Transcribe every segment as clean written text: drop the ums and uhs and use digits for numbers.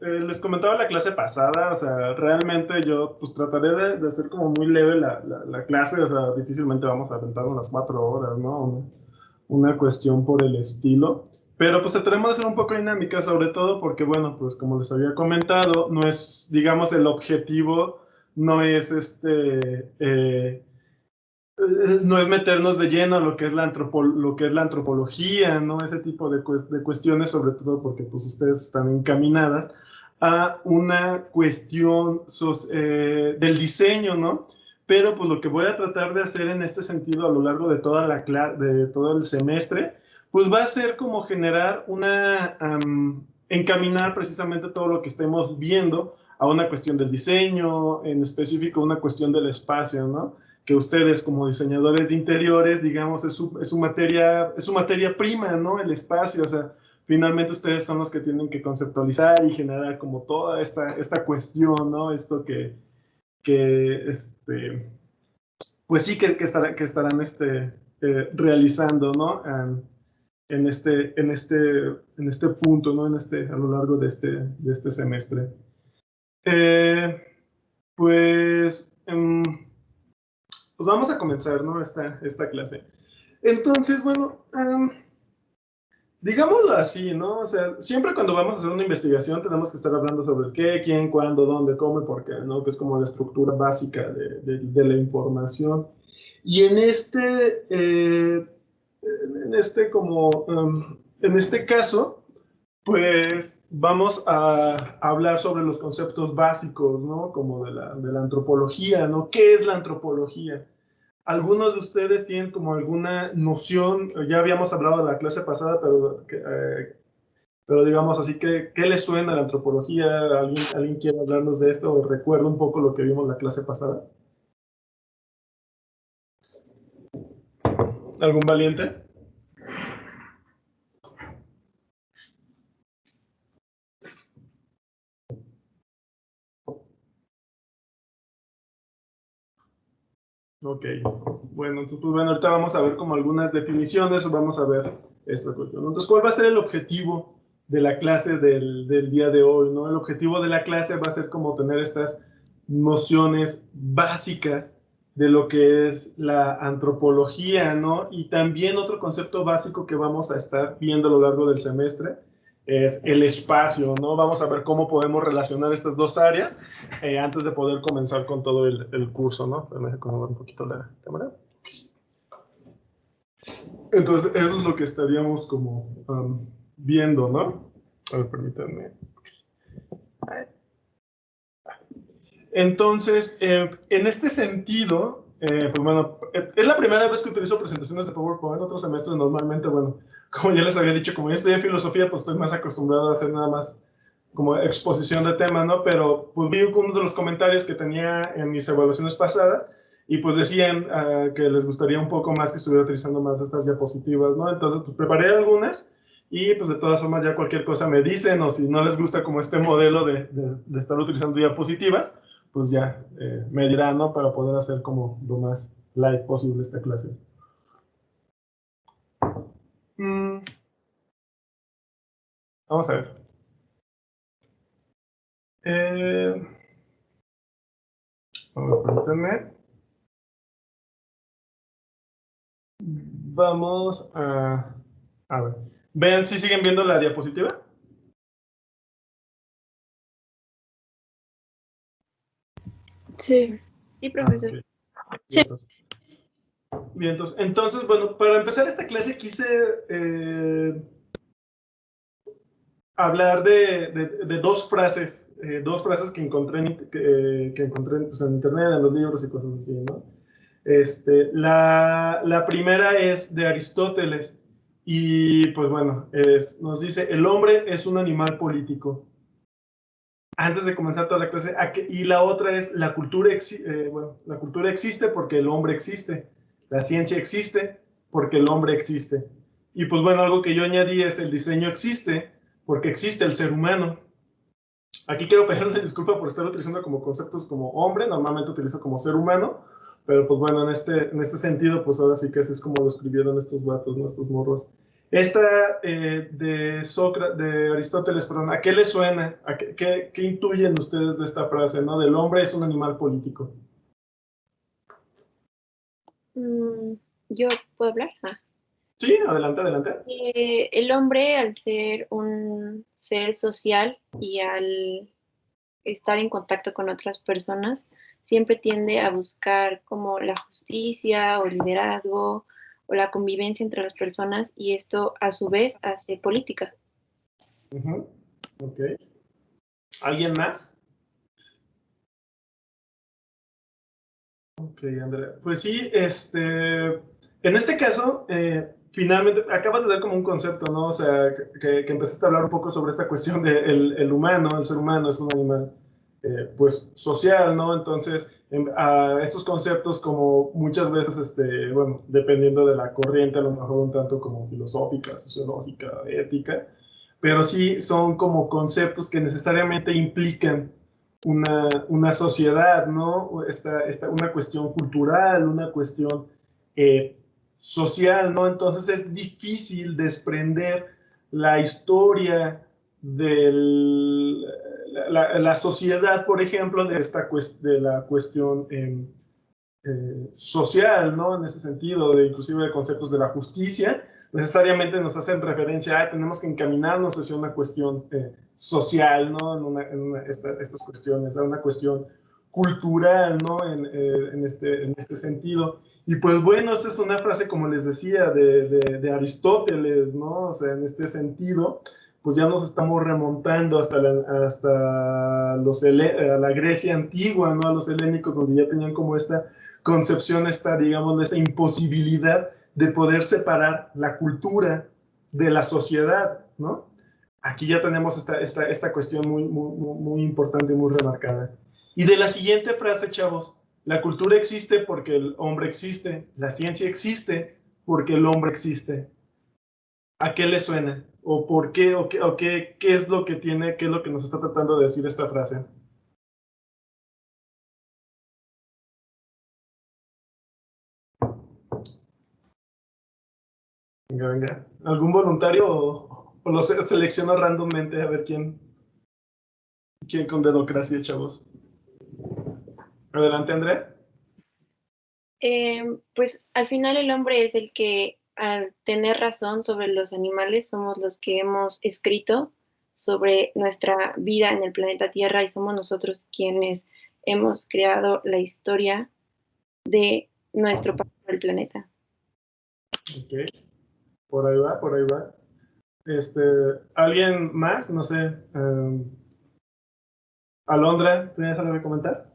les comentaba la clase pasada, o sea, realmente yo pues trataré de hacer como muy leve la clase, o sea, difícilmente vamos a aventar unas 4 horas, ¿no? Una cuestión por el estilo. Pero pues trataremos de ser un poco dinámica, sobre todo porque, bueno, pues como les había comentado, no es, digamos, el objetivo, no es no es meternos de lleno a lo que es lo que es la antropología, ¿no? Ese tipo de cuestiones, sobre todo porque pues ustedes están encaminadas a una cuestión del diseño, ¿no? Pero pues lo que voy a tratar de hacer en este sentido a lo largo de de todo el semestre, pues va a ser como generar encaminar precisamente todo lo que estemos viendo a una cuestión del diseño, en específico una cuestión del espacio, ¿no? Que ustedes como diseñadores de interiores, digamos, es su materia prima, ¿no? El espacio, o sea, finalmente ustedes son los que tienen que conceptualizar y generar como toda esta cuestión, ¿no? Esto que pues sí que estarán realizando, ¿no? En en este punto, ¿no? A lo largo de este semestre. Eh, pues, pues vamos a comenzar, ¿no? Esta clase. Entonces, bueno, digámoslo así, ¿no? O sea, siempre cuando vamos a hacer una investigación tenemos que estar hablando sobre el qué, quién, cuándo, dónde, cómo y por qué, ¿no? Que es como la estructura básica de la información. Y en este caso, pues vamos a hablar sobre los conceptos básicos, ¿no? Como de la antropología, ¿no? ¿Qué es la antropología? Algunos de ustedes tienen como alguna noción, ya habíamos hablado de la clase pasada, pero digamos así que, ¿qué les suena a la antropología? ¿Alguien quiere hablarnos de esto o recuerda un poco lo que vimos en la clase pasada? ¿Algún valiente? Ok, bueno, entonces, pues, bueno, ahorita vamos a ver como algunas definiciones, vamos a ver esta cuestión. Entonces, ¿cuál va a ser el objetivo de la clase del día de hoy, ¿no? El objetivo de la clase va a ser como tener estas nociones básicas de lo que es la antropología, ¿no? Y también otro concepto básico que vamos a estar viendo a lo largo del semestre es el espacio, ¿no? Vamos a ver cómo podemos relacionar estas dos áreas antes de poder comenzar con todo el curso, ¿no? Déjame acomodar un poquito la cámara. Entonces, eso es lo que estaríamos como viendo, ¿no? A ver, permítanme. Entonces, en este sentido, pues bueno, es la primera vez que utilizo presentaciones de PowerPoint. En otros semestres normalmente, bueno, como ya les había dicho, como yo estudié filosofía, pues estoy más acostumbrado a hacer nada más como exposición de tema, ¿no? Pero pues vi uno de los comentarios que tenía en mis evaluaciones pasadas y pues decían que les gustaría un poco más que estuviera utilizando más estas diapositivas, ¿no? Entonces, pues preparé algunas y pues de todas formas ya cualquier cosa me dicen o si no les gusta como este modelo de estar utilizando diapositivas, pues ya me dirán, ¿no? Para poder hacer como lo más light posible esta clase. Mm, vamos a ver. Eh, permítanme. Vamos a ver. ¿Ven si siguen viendo la diapositiva? Sí, sí, profesor. Okay. Sí. Bien, entonces, bueno, para empezar esta clase quise hablar de dos frases que encontré, que encontré pues, en internet, en los libros y cosas así, ¿no? La primera es de Aristóteles y pues bueno, nos dice, el hombre es un animal político. Antes de comenzar toda la clase, y la otra es, bueno, la cultura existe porque el hombre existe, la ciencia existe porque el hombre existe. Y pues bueno, algo que yo añadí es, el diseño existe porque existe el ser humano. Aquí quiero pedir una disculpa por estar utilizando como conceptos como hombre, normalmente utilizo como ser humano, pero pues bueno, en este sentido, pues ahora sí que así es como lo escribieron estos vatos, ¿no? Estos morros. Esta de Aristóteles, perdón, ¿a qué le suena? ¿Qué intuyen ustedes de esta frase, ¿no? Del hombre es un animal político. ¿Yo puedo hablar? Sí, adelante, adelante. El hombre, al ser un ser social y al estar en contacto con otras personas, siempre tiende a buscar como la justicia o el liderazgo o la convivencia entre las personas, y esto a su vez hace política. Ok. ¿Alguien más? Ok, Andrea. Pues sí, en este caso, finalmente, acabas de dar como un concepto, ¿no? O sea, que empezaste a hablar un poco sobre esta cuestión de el humano, el ser humano es un animal, pues, social, ¿no? Entonces, a estos conceptos como muchas veces, bueno, dependiendo de la corriente, a lo mejor un tanto como filosófica, sociológica, ética, pero sí son como conceptos que necesariamente implican una sociedad, ¿no? Una cuestión cultural, una cuestión social, ¿no? Entonces es difícil desprender la historia de la sociedad, por ejemplo, de la cuestión social, ¿no? En ese sentido, inclusive de conceptos de la justicia, necesariamente nos hacen referencia a tenemos que encaminarnos hacia una cuestión social, ¿no? Estas cuestiones, a una cuestión cultural, ¿no? En este sentido. Y pues bueno, esta es una frase, como les decía, de Aristóteles, ¿no? O sea, en este sentido, pues ya nos estamos remontando hasta la Grecia antigua, ¿no? A los helénicos, donde ya tenían como esta concepción, digamos, de esta imposibilidad de poder separar la cultura de la sociedad, ¿no? Aquí ya tenemos esta cuestión muy importante y muy remarcada. Y de la siguiente frase, chavos, la cultura existe porque el hombre existe, la ciencia existe porque el hombre existe. ¿A qué le suena? ¿O por qué? ¿Qué es lo que tiene, qué es lo que nos está tratando de decir esta frase? Venga, venga. ¿Algún voluntario o lo selecciono randommente a ver quién con democracia, chavos? Adelante, Andrea. Pues al final el hombre es el que, al tener razón sobre los animales, somos los que hemos escrito sobre nuestra vida en el planeta Tierra, y somos nosotros quienes hemos creado la historia de nuestro paso por el planeta. Ok, por ahí va, por ahí va. ¿Alguien más? No sé. Alondra, ¿tienes algo que comentar?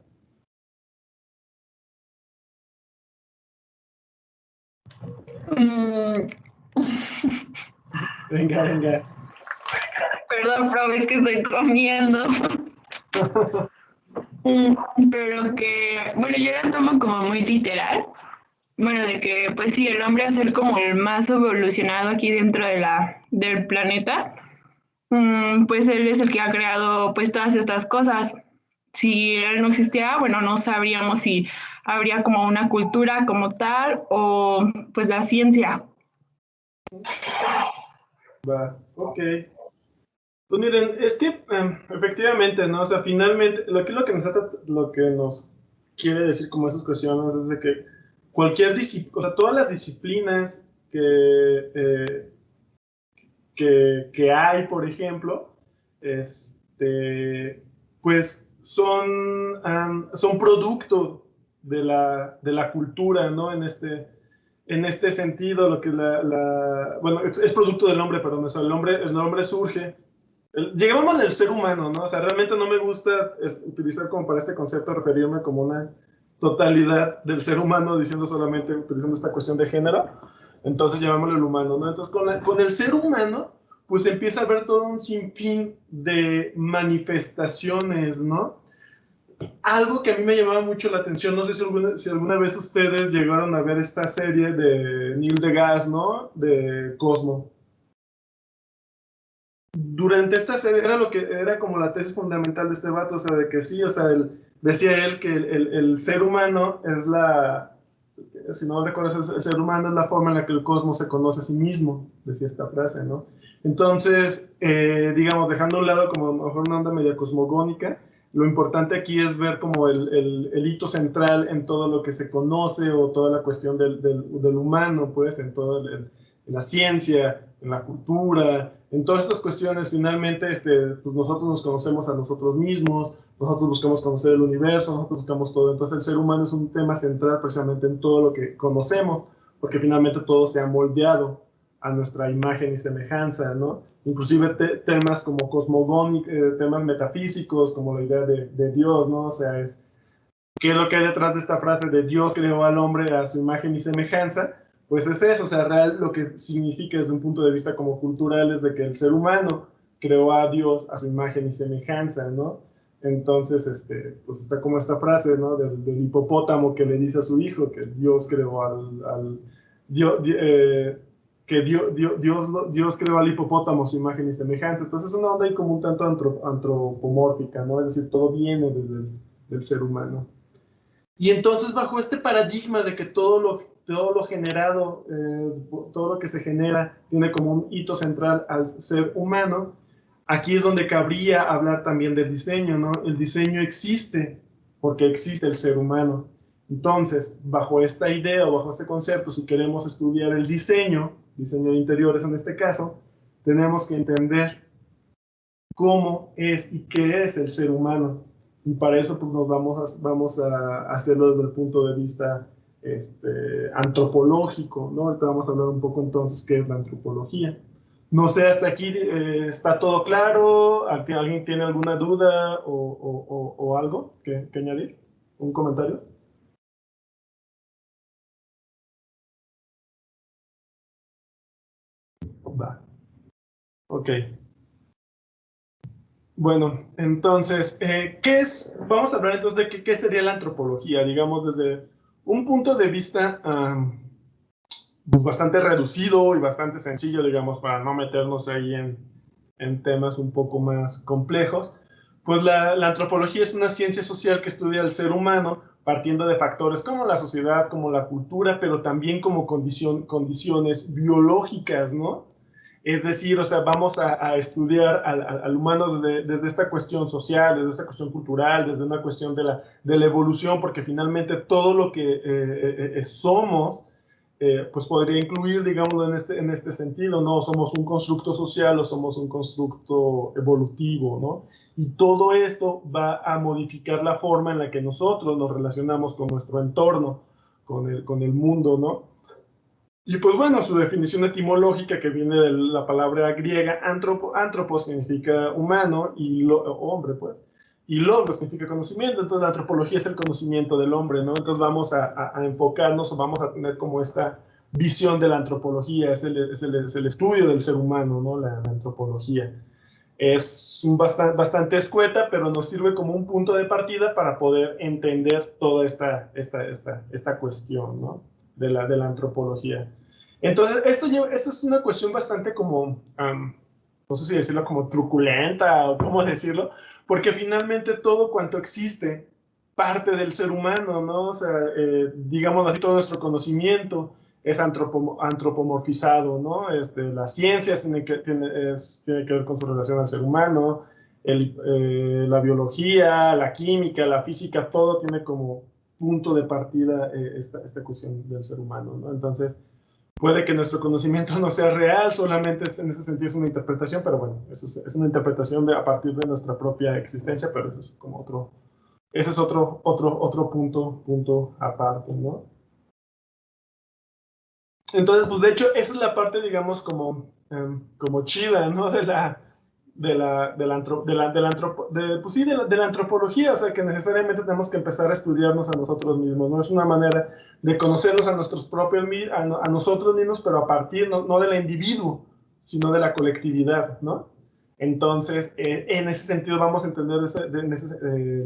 Venga, venga. Perdón, profe, es que estoy comiendo. Pero que, bueno, yo la tomo como muy literal. Bueno, de que, pues sí, el hombre a ser como el más evolucionado aquí dentro del planeta, pues él es el que ha creado pues todas estas cosas. Si él no existiera, bueno, no sabríamos si habría como una cultura como tal o pues la ciencia. Va, ok. Pues miren, es que efectivamente, ¿no? O sea, finalmente, lo que nos quiere decir como esas cuestiones es de que cualquier disciplina, o sea, todas las disciplinas que hay, por ejemplo, pues son producto de la cultura, ¿no? En este sentido, lo que bueno, es producto del hombre, perdón, o sea, el hombre surge. Llegamos al ser humano, ¿no? O sea, realmente no me gusta utilizar como para este concepto, referirme como una totalidad del ser humano, diciendo solamente, utilizando esta cuestión de género. Entonces llamémoslo el humano, ¿no? Entonces con el ser humano, pues empieza a haber todo un sinfín de manifestaciones, ¿no? Algo que a mí me llamaba mucho la atención, no sé si alguna vez ustedes llegaron a ver esta serie de Neil deGrasse, ¿no? De Cosmo. Durante esta serie era como la tesis fundamental de este vato, o sea, de que sí, o sea, decía él que el ser humano si no recuerdas, el ser humano es la forma en la que el cosmos se conoce a sí mismo, decía esta frase, ¿no? Entonces, digamos, dejando a un lado como a lo mejor una onda media cosmogónica, lo importante aquí es ver como el hito central en todo lo que se conoce o toda la cuestión del humano, pues, en toda en la ciencia, en la cultura, en todas estas cuestiones. Finalmente, pues nosotros nos conocemos a nosotros mismos, nosotros buscamos conocer el universo, nosotros buscamos todo. Entonces el ser humano es un tema central precisamente en todo lo que conocemos, porque finalmente todo se ha moldeado a nuestra imagen y semejanza, ¿no? Inclusive temas como cosmogónicos, temas metafísicos, como la idea de Dios, ¿no? O sea, ¿qué es lo que hay detrás de esta frase de Dios creó al hombre a su imagen y semejanza? Pues es eso, o sea, real lo que significa desde un punto de vista como cultural es de que el ser humano creó a Dios a su imagen y semejanza, ¿no? Entonces, pues está como esta frase, ¿no? Del hipopótamo que le dice a su hijo que Dios creó que Dios creó al hipopótamo a su imagen y semejanza. Entonces es una onda ahí como un tanto antropomórfica, ¿no? Es decir, todo viene desde del ser humano. Y entonces bajo este paradigma de que todo lo generado, todo lo que se genera tiene como un hito central al ser humano, aquí es donde cabría hablar también del diseño, ¿no? El diseño existe porque existe el ser humano. Entonces, bajo esta idea o bajo este concepto, si queremos estudiar el diseño de interiores en este caso, tenemos que entender cómo es y qué es el ser humano. Y para eso pues nos vamos a hacerlo desde el punto de vista antropológico, ¿no? Ahorita vamos a hablar un poco entonces qué es la antropología. No sé, hasta aquí está todo claro. ¿Alguien tiene alguna duda o algo que añadir? ¿Un comentario? Va. Ok. Bueno, entonces, vamos a hablar entonces de qué sería la antropología, digamos, desde un punto de vista pues bastante reducido y bastante sencillo, digamos, para no meternos ahí en temas un poco más complejos. Pues la antropología es una ciencia social que estudia al ser humano partiendo de factores como la sociedad, como la cultura, pero también como condiciones biológicas, ¿no? Es decir, o sea, vamos a estudiar al humano desde esta cuestión social, desde esta cuestión cultural, desde una cuestión de la evolución, porque finalmente todo lo que somos, pues podría incluir, digámoslo, en este sentido, ¿no? Somos un constructo social o somos un constructo evolutivo, ¿no? Y todo esto va a modificar la forma en la que nosotros nos relacionamos con nuestro entorno, con el mundo, ¿no? Y pues bueno, su definición etimológica que viene de la palabra griega, antropos significa humano y hombre, pues, y logos significa conocimiento. Entonces la antropología es el conocimiento del hombre, ¿no? Entonces vamos a enfocarnos o vamos a tener como esta visión de la antropología, es el estudio del ser humano, ¿no? La antropología. Es bastante escueta, pero nos sirve como un punto de partida para poder entender toda esta cuestión, ¿no? de la antropología. Entonces, esto es una cuestión bastante como, no sé si decirlo como truculenta o cómo decirlo, porque finalmente todo cuanto existe parte del ser humano, ¿no? O sea, digamos así, todo nuestro conocimiento es antropomorfizado, ¿no? Las ciencias tiene que ver con su relación al ser humano, la biología, la química, la física, todo tiene como punto de partida esta cuestión del ser humano, ¿no? Entonces, puede que nuestro conocimiento no sea real, solamente en ese sentido es una interpretación, pero bueno, eso es una interpretación a partir de nuestra propia existencia, pero eso es como ese es otro punto aparte, ¿no? Entonces, pues de hecho, esa es la parte, digamos, como chida, ¿no? Pues sí, de la antropología, o sea, que necesariamente tenemos que empezar a estudiarnos a nosotros mismos, ¿no? Es una manera de conocernos a nosotros mismos, pero a partir no del individuo, sino de la colectividad, ¿no? Entonces, en ese sentido vamos a entender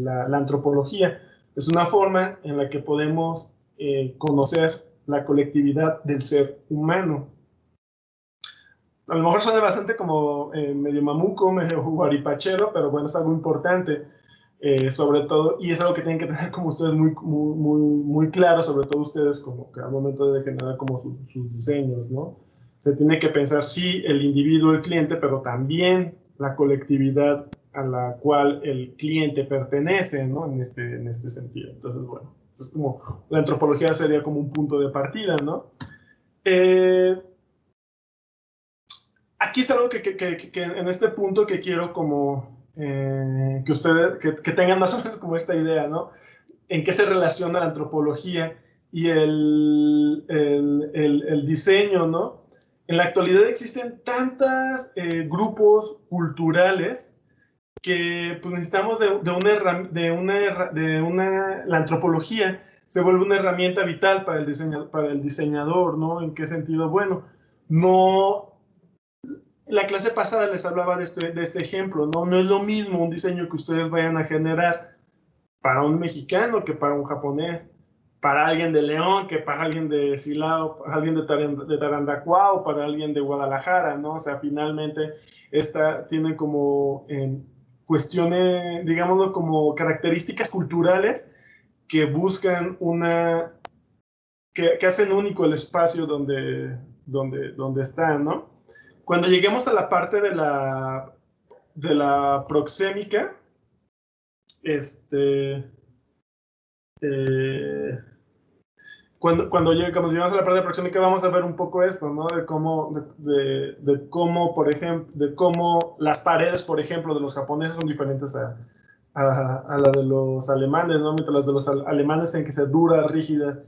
la antropología. Es una forma en la que podemos conocer la colectividad del ser humano. A lo mejor suena bastante como medio mamuco, medio guaripachero, pero bueno, es algo importante. sobre todo, y es algo que tienen que tener como ustedes muy claro, sobre todo ustedes como que al momento de generar como sus diseños, ¿no? Se tiene que pensar sí el individuo, el cliente, pero también la colectividad a la cual el cliente pertenece, ¿no? En este sentido. Entonces, bueno, es como, la antropología sería como un punto de partida, ¿no? Aquí es algo que en este punto que quiero como que ustedes que tengan más o menos como esta idea, ¿no? En qué se relaciona la antropología y el diseño, ¿no? En la actualidad existen tantos grupos culturales que pues, necesitamos la antropología se vuelve una herramienta vital para el diseñador, ¿no? ¿En qué sentido? Bueno, no, la clase pasada les hablaba de este ejemplo, ¿no? No es lo mismo un diseño que ustedes vayan a generar para un mexicano que para un japonés, para alguien de León que para alguien de Silao, para alguien de Tarandacuá o para alguien de Guadalajara, ¿no? O sea, finalmente tiene como cuestiones, digámoslo, como características culturales que buscan que hacen único el espacio donde están, ¿no? Cuando lleguemos a la parte de la proxémica, eh, cuando llegamos a la parte de proxémica vamos a ver un poco esto, ¿no? De cómo, por ejemplo, de cómo las paredes, por ejemplo, de los japoneses son diferentes a la de los alemanes, ¿no? Mientras las de los alemanes tienen que ser duras, rígidas,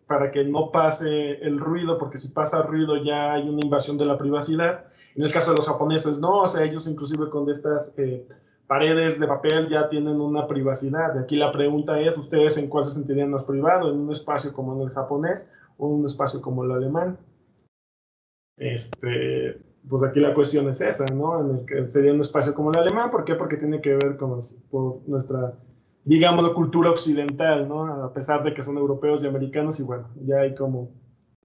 para que no pase el ruido, porque si pasa ruido ya hay una invasión de la privacidad. En el caso de los japoneses, no, o sea, ellos inclusive con estas paredes de papel ya tienen una privacidad. Aquí la pregunta es, ¿ustedes en cuál se sentirían más privado? ¿En un espacio como en el japonés o en un espacio como el alemán? Pues aquí la cuestión es esa, ¿no? En el que sería un espacio como el alemán, ¿por qué? Porque tiene que ver con nuestra, digamos, la cultura occidental, ¿no? A pesar de que son europeos y americanos, y bueno, ya hay como,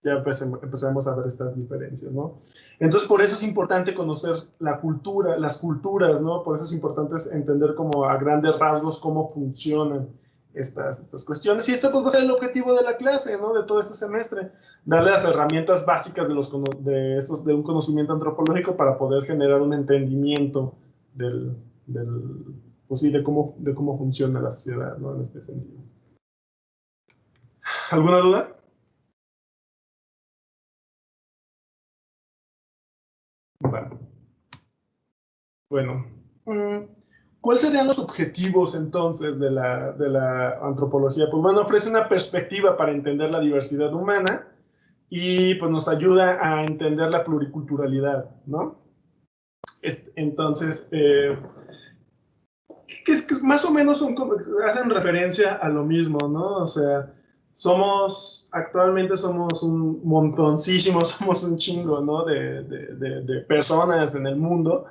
ya empezamos a ver estas diferencias, ¿no? Entonces, por eso es importante conocer la cultura, las culturas, ¿no? Por eso es importante entender como a grandes rasgos cómo funcionan estas cuestiones. Y esto pues va a ser el objetivo de la clase, ¿no? De todo este semestre, darle las herramientas básicas de un conocimiento antropológico para poder generar un entendimiento pues sí, de cómo funciona la sociedad, ¿no? En este sentido. ¿Alguna duda? Bueno, ¿cuáles serían los objetivos entonces de la antropología? Pues bueno, ofrece una perspectiva para entender la diversidad humana y pues nos ayuda a entender la pluriculturalidad, ¿no? Entonces, que más o menos hacen referencia a lo mismo, ¿no? O sea, actualmente somos un montoncísimo, somos un chingo, ¿no? De personas en el mundo,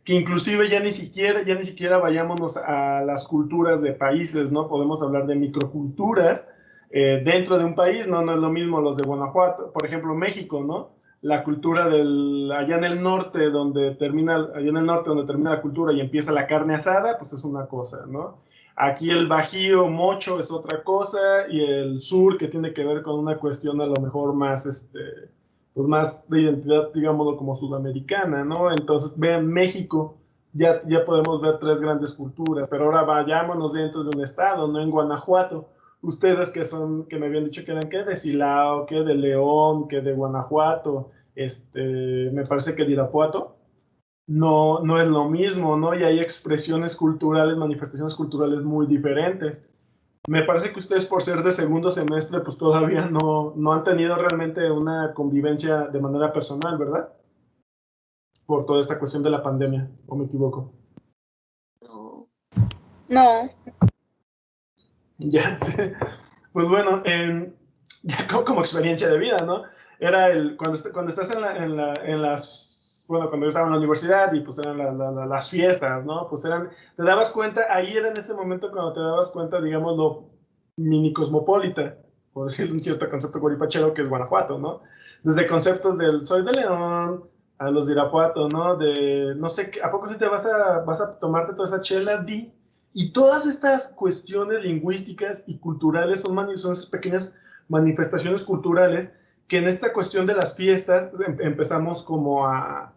que inclusive ya ni siquiera vayámonos a las culturas de países, ¿no? Podemos hablar de microculturas dentro de un país, ¿no? No es lo mismo los de Guanajuato, por ejemplo, México, ¿no? La cultura allá en el norte donde termina la cultura y empieza la carne asada, pues es una cosa, ¿no? Aquí el Bajío mocho es otra cosa y el sur que tiene que ver con una cuestión a lo mejor más, pues más de identidad, digámoslo, como sudamericana, ¿no? Entonces, vean, México, ya podemos ver tres grandes culturas, pero ahora vayámonos dentro de un estado, ¿no? En Guanajuato, ustedes que me habían dicho que eran, ¿qué? De Silao, ¿qué? De León, ¿qué? De Guanajuato, me parece que de Irapuato, no es lo mismo, ¿no? Y hay expresiones culturales, manifestaciones culturales muy diferentes. Me parece que ustedes por ser de segundo semestre, pues todavía no han tenido realmente una convivencia de manera personal, ¿verdad? Por toda esta cuestión de la pandemia, ¿o me equivoco? No. No. Ya, sí. Pues bueno, ya como experiencia de vida, ¿no? Era cuando estás cuando yo estaba en la universidad y pues eran las fiestas, ¿no? Pues te dabas cuenta, ahí era en ese momento cuando te dabas cuenta, digamos, lo mini cosmopolita, por decirlo un cierto concepto guaripachero que es Guanajuato, ¿no? Desde conceptos soy de León, a los de Irapuato, ¿no? No sé, ¿a poco sí te vas a tomarte toda esa chela, Di? Y todas estas cuestiones lingüísticas y culturales son esas pequeñas manifestaciones culturales que en esta cuestión de las fiestas empezamos como a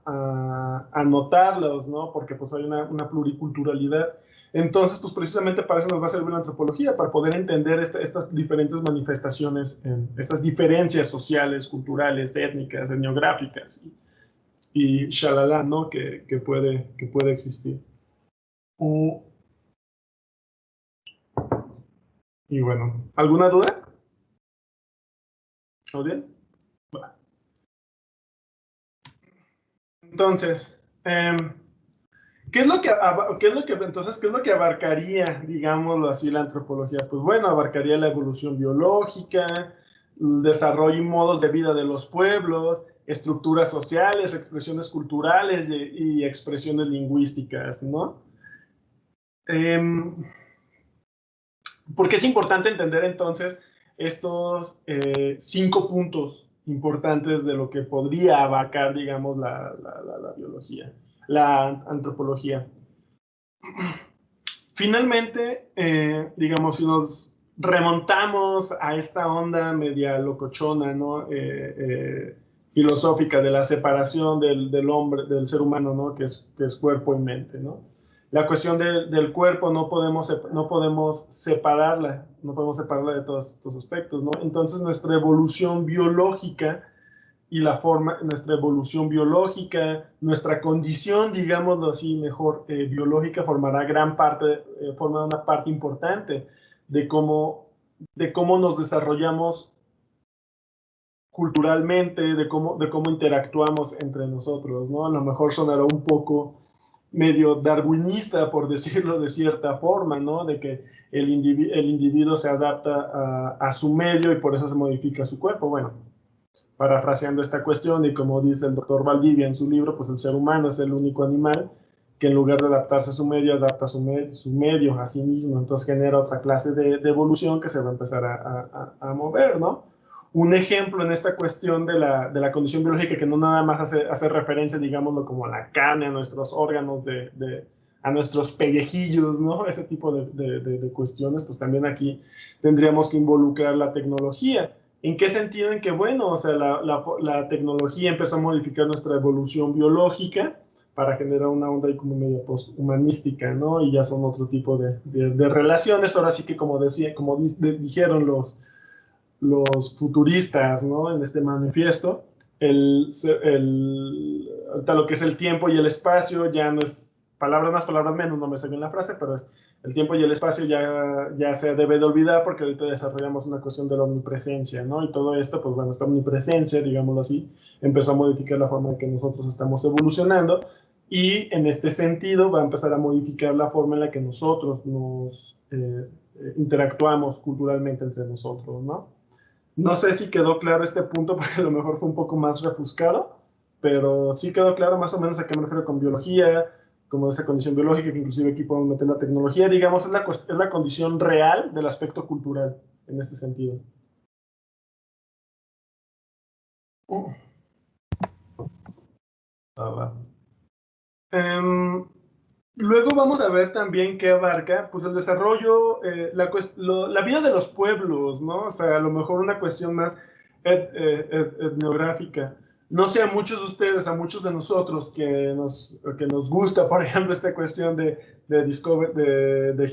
notarlos, ¿no? Porque pues hay una pluriculturalidad. Entonces, pues precisamente para eso nos va a servir la antropología, para poder entender estas diferentes manifestaciones, estas diferencias sociales, culturales, étnicas, etnográficas y shalala, ¿no? Que puede existir. Y bueno, ¿alguna duda? ¿O bien? Bueno. Entonces, ¿qué es lo que abarcaría, digámoslo así, la antropología? Pues bueno, abarcaría la evolución biológica, el desarrollo y modos de vida de los pueblos, estructuras sociales, expresiones culturales y expresiones lingüísticas, ¿no? ¿Por qué es importante entender entonces estos 5 puntos importantes de lo que podría abarcar, digamos, la biología, la antropología? Finalmente, digamos, si nos remontamos a esta onda media locochona, ¿no? Filosófica de la separación del hombre, del ser humano, ¿no? Que es cuerpo y mente, ¿no? La cuestión del cuerpo no podemos separarla de todos estos aspectos, ¿no? Entonces nuestra evolución biológica y nuestra evolución biológica, nuestra condición, digámoslo así mejor, biológica, forma una parte importante de cómo nos desarrollamos culturalmente, de cómo interactuamos entre nosotros, ¿no? A lo mejor sonará un poco medio darwinista, por decirlo de cierta forma, ¿no? De que el individuo se adapta a su medio y por eso se modifica su cuerpo. Bueno, parafraseando esta cuestión, y como dice el doctor Valdivia en su libro, pues el ser humano es el único animal que en lugar de adaptarse a su medio, adapta su medio a sí mismo. Entonces genera otra clase de evolución que se va a empezar a mover, ¿no? Un ejemplo en esta cuestión de la condición biológica, que no nada más hace referencia, digámoslo, como a la carne, a nuestros órganos, a nuestros pellejillos, ¿no? Ese tipo de cuestiones, pues también aquí tendríamos que involucrar la tecnología. ¿En qué sentido? En que, bueno, o sea, la tecnología empezó a modificar nuestra evolución biológica para generar una onda ahí como medio posthumanística, ¿no? Y ya son otro tipo de relaciones. Ahora sí que, como dijeron los futuristas, ¿no? En este manifiesto, ahorita lo que es el tiempo y el espacio ya no es palabras más, palabras menos, no me sé bien la frase, pero es el tiempo y el espacio ya se debe de olvidar porque ahorita desarrollamos una cuestión de la omnipresencia, ¿no? Y todo esto, pues bueno, esta omnipresencia, digámoslo así, empezó a modificar la forma en que nosotros estamos evolucionando y en este sentido va a empezar a modificar la forma en la que nosotros nos interactuamos culturalmente entre nosotros, ¿no? No sé si quedó claro este punto porque a lo mejor fue un poco más refuscado, pero sí quedó claro más o menos a qué me refiero con biología, como esa condición biológica, que inclusive aquí podemos meter la tecnología, digamos, es la condición real del aspecto cultural en este sentido. Luego vamos a ver también qué abarca, pues el desarrollo, la vida de los pueblos, ¿no? O sea, a lo mejor una cuestión más etnográfica. No sé, a muchos de ustedes, a muchos de nosotros que nos gusta, por ejemplo, esta cuestión de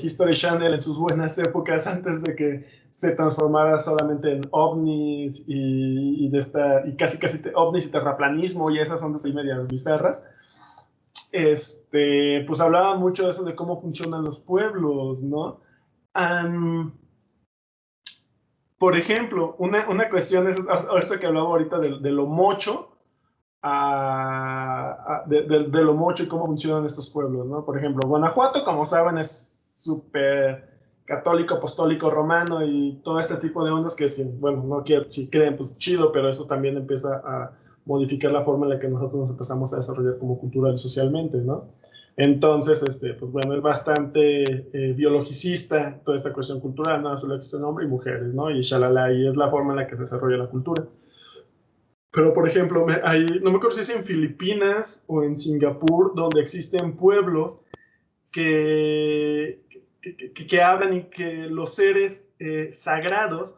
History Channel en sus buenas épocas, antes de que se transformara solamente en ovnis y casi ovnis y terraplanismo y esas ondas ahí medias bizarras. Pues hablaban mucho de eso, de cómo funcionan los pueblos, ¿no? Por ejemplo, una cuestión es eso que hablaba ahorita de lo mocho, de lo mocho y cómo funcionan estos pueblos, ¿no? Por ejemplo, Guanajuato, como saben, es súper católico, apostólico, romano y todo este tipo de ondas que, bueno, no quiero, si creen, pues chido, pero eso también empieza a modificar la forma en la que nosotros nos empezamos a desarrollar como cultural y socialmente, ¿no? Entonces, pues bueno, es bastante biologicista toda esta cuestión cultural, ¿no? Solo existen hombres y mujeres, ¿no? Y shalala, y es la forma en la que se desarrolla la cultura. Pero, por ejemplo, no me acuerdo si es en Filipinas o en Singapur, donde existen pueblos que que hablan y que los seres sagrados,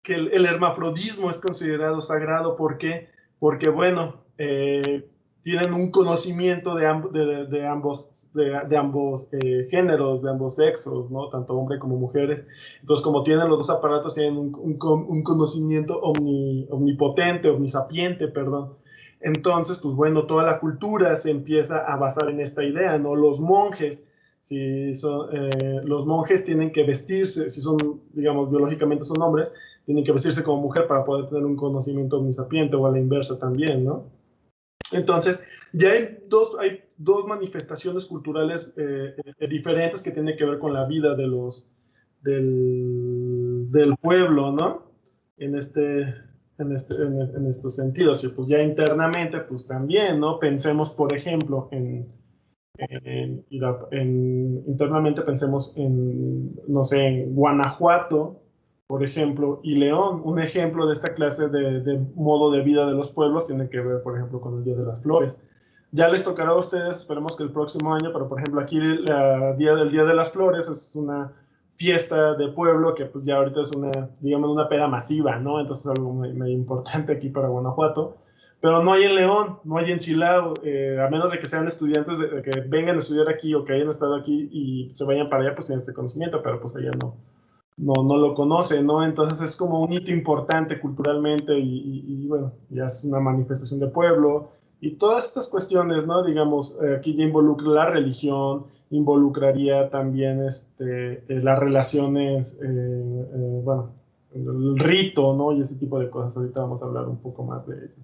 que el hermafrodismo es considerado sagrado. ¿Por qué? Porque, bueno, tienen un conocimiento de ambos géneros, de ambos sexos, ¿no? Tanto hombres como mujeres. Entonces, como tienen los dos aparatos, tienen un conocimiento omnipotente, omnisapiente, perdón. Entonces, pues bueno, toda la cultura se empieza a basar en esta idea, ¿no? Los monjes, los monjes tienen que vestirse, si son, digamos, biológicamente son hombres, tienen que vestirse como mujer para poder tener un conocimiento omnisapiente, o a la inversa también, ¿no? Entonces, ya hay dos manifestaciones culturales diferentes que tienen que ver con la vida del pueblo, ¿no? En estos sentidos. Y pues ya internamente, pues también, ¿no? Pensemos, por ejemplo, internamente pensemos no sé, en Guanajuato, por ejemplo, y León. Un ejemplo de esta clase de modo de vida de los pueblos tiene que ver, por ejemplo, con el Día de las Flores. Ya les tocará a ustedes, esperemos que el próximo año, pero por ejemplo aquí el Día de las Flores es una fiesta de pueblo que pues ya ahorita es digamos, una peda masiva, ¿no? Entonces es algo muy importante aquí para Guanajuato. Pero no hay en León, no hay en Silao, a menos de que sean estudiantes de que vengan a estudiar aquí o que hayan estado aquí y se vayan para allá, pues tienen este conocimiento, pero pues allá no lo conocen, ¿no? Entonces es como un hito importante culturalmente y bueno, ya es una manifestación de pueblo y todas estas cuestiones, ¿no? Digamos, aquí ya involucra la religión, involucraría también las relaciones, bueno, el rito, ¿no? Y ese tipo de cosas. Ahorita vamos a hablar un poco más de ello.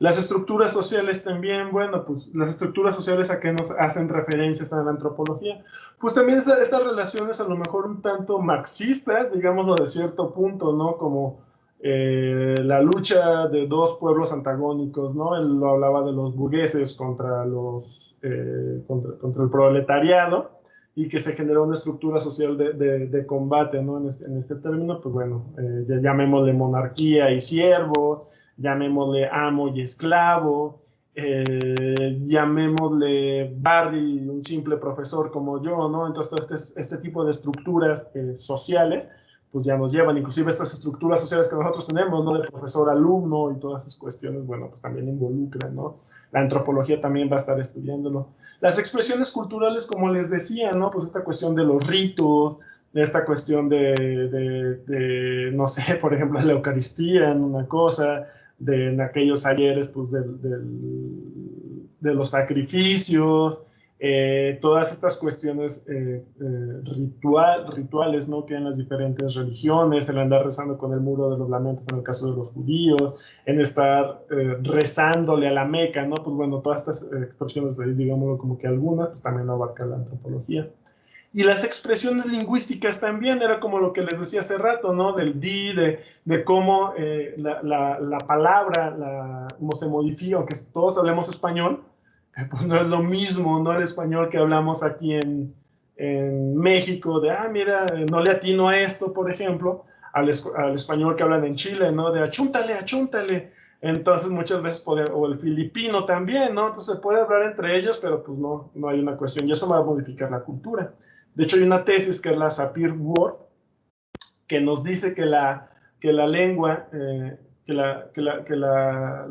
Las estructuras sociales también, bueno, pues las estructuras sociales a qué nos hacen referencias en la antropología. Pues también estas relaciones a lo mejor un tanto marxistas, digámoslo de cierto punto, ¿no? Como la lucha de dos pueblos antagónicos, ¿no? Él lo hablaba de los burgueses contra el proletariado y que se generó una estructura social de combate, ¿no? En este término, pues bueno, ya llamémosle monarquía y siervo, llamémosle amo y esclavo, llamémosle Barry, un simple profesor como yo, ¿no? Entonces, este tipo de estructuras sociales, pues ya nos llevan, inclusive estas estructuras sociales que nosotros tenemos, ¿no? De profesor-alumno y todas esas cuestiones, bueno, pues también involucran, ¿no? La antropología también va a estar estudiándolo. Las expresiones culturales, como les decía, ¿no? Pues esta cuestión de los ritos, esta cuestión no sé, por ejemplo, la Eucaristía en una cosa, en aquellos ayeres pues, de los sacrificios, todas estas cuestiones rituales, ¿no? Que en las diferentes religiones, el andar rezando con el muro de los lamentos en el caso de los judíos, en estar rezándole a la Meca, ¿no? Pues bueno, todas estas expresiones, digámoslo como que algunas, pues también lo abarca la antropología. Y las expresiones lingüísticas también, era como lo que les decía hace rato, ¿no? Del di, de cómo la palabra, cómo se modifica, aunque todos hablemos español, pues no es lo mismo, ¿no? El español que hablamos aquí en México, de, mira, no le atino a esto, por ejemplo, al español que hablan en Chile, ¿no? De achúntale, achúntale. Entonces muchas veces o el filipino también, ¿no? Entonces se puede hablar entre ellos, pero pues no hay una cuestión, y eso va a modificar la cultura. De hecho, hay una tesis que es la Sapir-Whorf, que nos dice que la lengua, la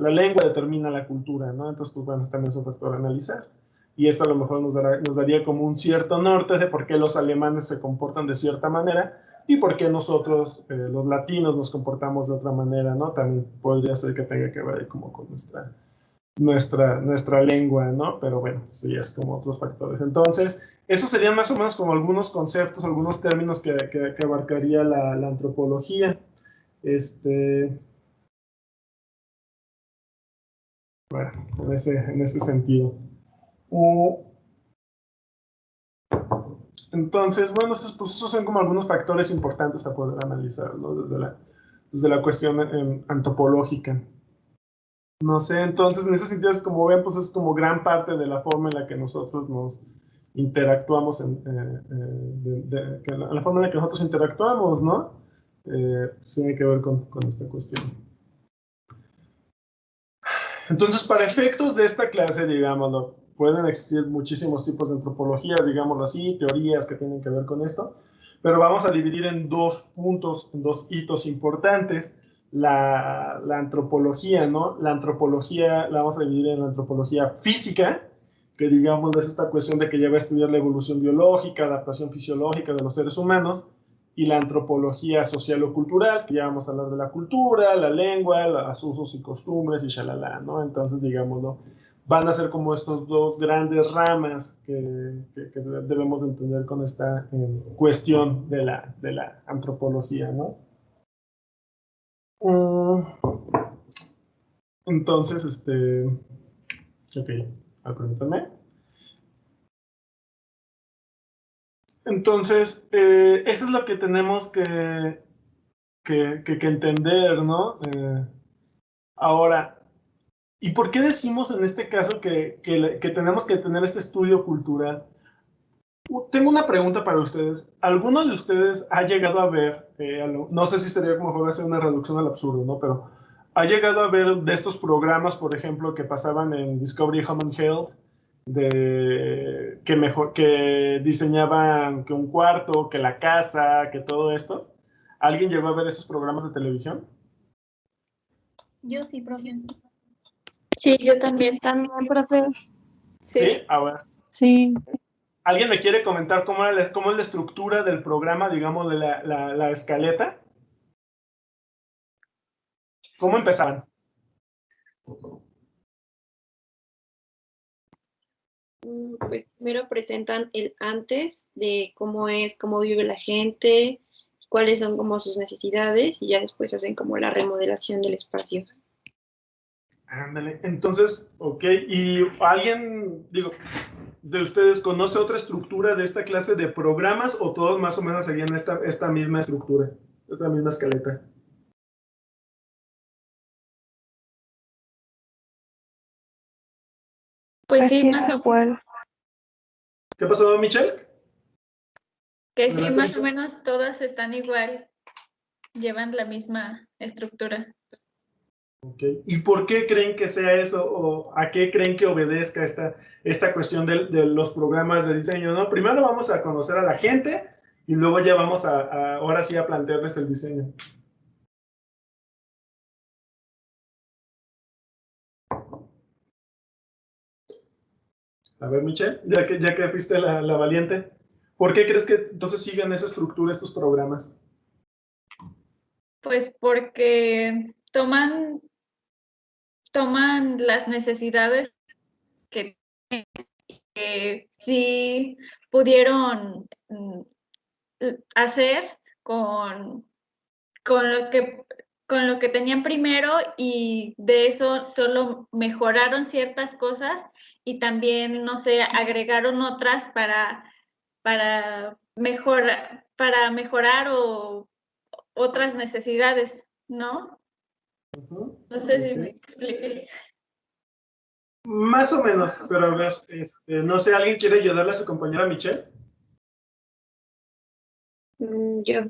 lengua determina la cultura, ¿no? Entonces, pues bueno, también es un factor a analizar. Y esto a lo mejor nos daría como un cierto norte de por qué los alemanes se comportan de cierta manera y por qué nosotros, los latinos, nos comportamos de otra manera, ¿no? También podría ser que tenga que ver ahí como con nuestra lengua, ¿no? Pero bueno, sí, es como otros factores. Entonces, esos serían más o menos como algunos conceptos, algunos términos que abarcaría la antropología. Bueno, en ese sentido. Entonces, bueno, pues esos son como algunos factores importantes a poder analizar, ¿no? Desde la cuestión antropológica. No sé, entonces en ese sentido, es como ven, pues es como gran parte de la forma en la que nosotros nos interactuamos, la forma en la que nosotros interactuamos, ¿no? Pues tiene que ver con esta cuestión. Entonces, para efectos de esta clase, digámoslo, pueden existir muchísimos tipos de antropología, digámoslo así, teorías que tienen que ver con esto, pero vamos a dividir en dos puntos, en dos hitos importantes, la antropología, ¿no? La antropología la vamos a dividir en la antropología física, que digamos es esta cuestión de que ya va a estudiar la evolución biológica, adaptación fisiológica de los seres humanos, y la antropología social o cultural, que ya vamos a hablar de la cultura, la lengua, los usos y costumbres y shalala, ¿no? Entonces, digamos, ¿no? Van a ser como estos dos grandes ramas que debemos entender con esta cuestión de la antropología, ¿no? Entonces, ok, permítame. Entonces, eso es lo que tenemos que entender, ¿no? Ahora, ¿y por qué decimos en este caso que tenemos que tener este estudio cultural? Tengo una pregunta para ustedes. ¿Alguno de ustedes ha llegado a ver, no sé si sería mejor hacer una reducción al absurdo, ¿no? Pero ha llegado a ver de estos programas, por ejemplo, que pasaban en Discovery Home and Health, que diseñaban que un cuarto, que la casa, que todo esto? ¿Alguien llegó a ver esos programas de televisión? Yo sí, profe. Sí, yo también. También, profe. Sí, a ver. Sí. ¿Alguien me quiere comentar cómo es la estructura del programa, digamos, de la escaleta? ¿Cómo empezaban? Pues primero presentan el antes de cómo es, cómo vive la gente, cuáles son como sus necesidades y ya después hacen como la remodelación del espacio. Ándale, entonces, ok, ¿y alguien, digo, de ustedes conoce otra estructura de esta clase de programas o todos más o menos seguían esta misma estructura, esta misma escaleta? Pues sí, más o menos. ¿Qué pasó, Michelle? Que sí, Adelante, más o Michelle. menos todas están igual. Llevan la misma estructura. Okay. ¿Y por qué creen que sea eso o a qué creen que obedezca esta cuestión de los programas de diseño, ¿no? Primero vamos a conocer a la gente y luego ya vamos ahora sí a plantearles el diseño. A ver, Michelle, ya que fuiste la valiente, ¿por qué crees que entonces sigan esa estructura estos programas? Pues porque toman las necesidades que sí pudieron hacer con lo que tenían primero y de eso solo mejoraron ciertas cosas y también, no sé, agregaron otras para mejorar o otras necesidades, ¿no? No sé si me expliqué. Más o menos, pero a ver, no sé, ¿alguien quiere ayudarle a su compañera Michelle? Yo.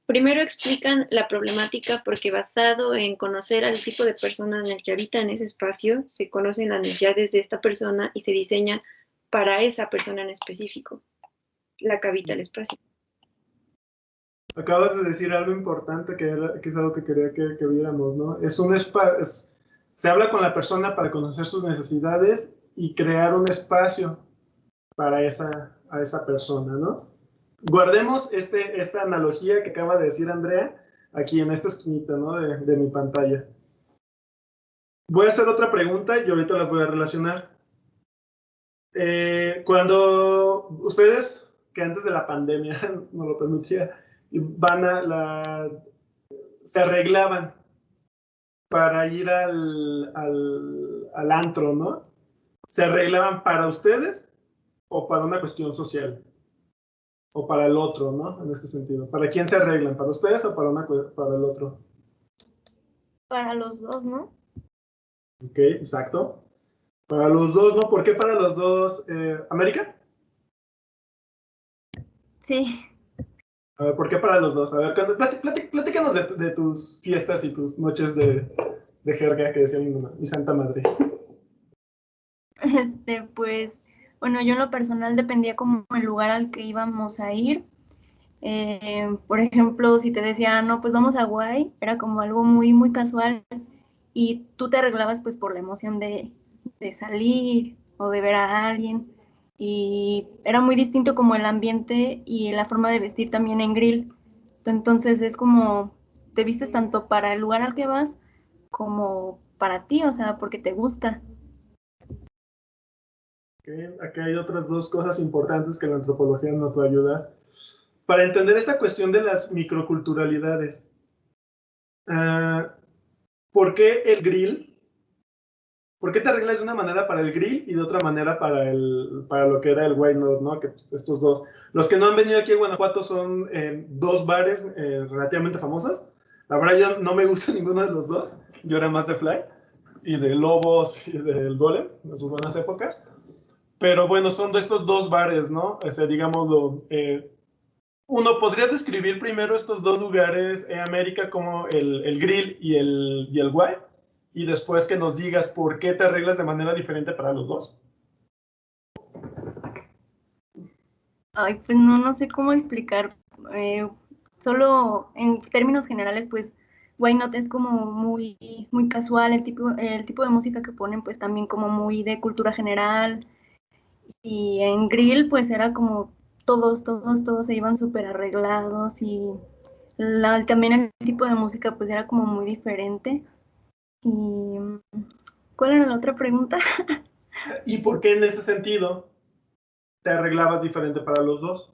Primero explican la problemática porque basado en conocer al tipo de persona en el que habita en ese espacio, se conocen las necesidades de esta persona y se diseña para esa persona en específico, la que habita el espacio. Acabas de decir algo importante que es algo que quería que viéramos, ¿no? Se habla con la persona para conocer sus necesidades y crear un espacio para a esa persona, ¿no? Guardemos esta analogía que acaba de decir Andrea aquí en esta esquinita, ¿no? de mi pantalla. Voy a hacer otra pregunta y ahorita las voy a relacionar. Cuando ustedes, que antes de la pandemia no lo permitía, se arreglaban para ir al antro, ¿no? ¿Se arreglaban para ustedes o para una cuestión social? O para el otro, ¿no? En este sentido. ¿Para quién se arreglan? ¿Para ustedes o para el otro? Para los dos, ¿no? Ok, exacto. Para los dos, ¿no? ¿Por qué para los dos? ¿América? Sí. A ver, ¿por qué para los dos? A ver, platícanos de tus fiestas y tus noches de jerga que decía mi santa madre. Pues, bueno, yo en lo personal dependía como el lugar al que íbamos a ir. Por ejemplo, si te decía, no, pues vamos a Hawái, era como algo muy, muy casual y tú te arreglabas pues por la emoción de salir o de ver a alguien y era muy distinto como el ambiente y la forma de vestir también en grill. Entonces es como te vistes tanto para el lugar al que vas como para ti, o sea, porque te gusta. Ok, aquí hay otras dos cosas importantes que la antropología nos va a ayudar. Para entender esta cuestión de las microculturalidades, ah, ¿por qué el grill? ¿Por qué te arreglas de una manera para el grill y de otra manera para lo que era el White Note, ¿no? Que pues, estos dos. Los que no han venido aquí a Guanajuato son dos bares relativamente famosos. La verdad, yo no me gusta ninguno de los dos. Yo era más de Fly y de Lobos y del Golem en sus buenas épocas. Pero bueno, son de estos dos bares, ¿no? O sea, digámoslo. Uno, ¿podrías describir primero estos dos lugares en América como el grill y el White? Y después que nos digas por qué te arreglas de manera diferente para los dos. Ay, pues no, no sé cómo explicar. Eh, Solo en términos generales, pues Why Not es como muy, muy casual, el tipo de música que ponen, pues también como muy de cultura general. Y en Grill, pues era como todos se iban súper arreglados y también el tipo de música, pues era como muy diferente. Y ¿cuál era la otra pregunta? ¿Y por qué en ese sentido te arreglabas diferente para los dos?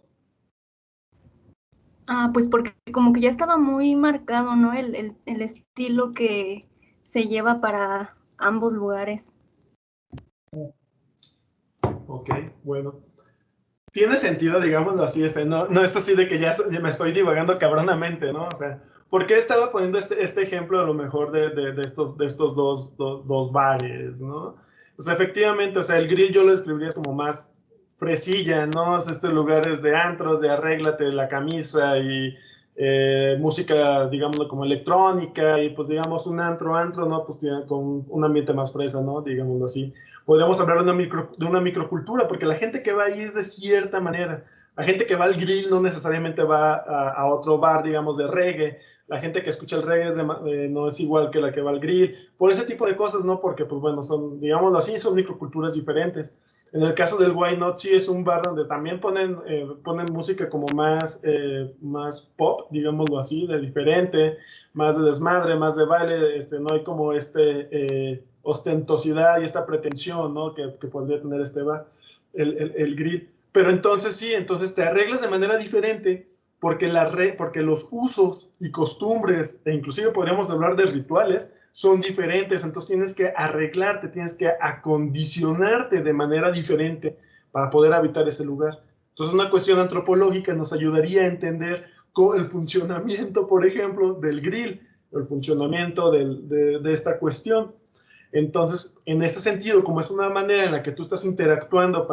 Ah, pues porque como que ya estaba muy marcado, ¿no? El estilo que se lleva para ambos lugares. Ok, bueno. Tiene sentido, digámoslo así, no, no esto sí de que ya me estoy divagando cabronamente, ¿no? O sea, ¿por qué estaba poniendo este ejemplo a lo mejor de estos dos bares, ¿no? O sea, efectivamente, o sea, el grill yo lo describiría como más fresilla, ¿no? O sea, estos lugares de antros, de arréglate la camisa y música, digámoslo, como electrónica y pues digamos un antro, ¿no? Pues tiene con un ambiente más fresa, ¿no? Digámoslo así. Podríamos hablar de una microcultura, porque la gente que va ahí es de cierta manera. La gente que va al grill no necesariamente va a otro bar, digamos, de reggae. La gente que escucha el reggae no es igual que la que va al grill. Por ese tipo de cosas, ¿no? Porque, pues bueno, son, digámoslo así, son microculturas diferentes. En el caso del Why Not, sí es un bar donde también ponen música como más pop, digámoslo así, de diferente, más de desmadre, más de baile, no hay como ostentosidad y esta pretensión, ¿no? Que podría tener este bar, el grill. Pero entonces sí, entonces te arreglas de manera diferente porque los usos y costumbres, e inclusive podríamos hablar de rituales, son diferentes, entonces tienes que arreglarte, tienes que acondicionarte de manera diferente para poder habitar ese lugar. Entonces una cuestión antropológica nos ayudaría a entender el funcionamiento, por ejemplo, del grill, el funcionamiento de esta cuestión. Entonces, en ese sentido, como es una manera en la que tú estás interactuando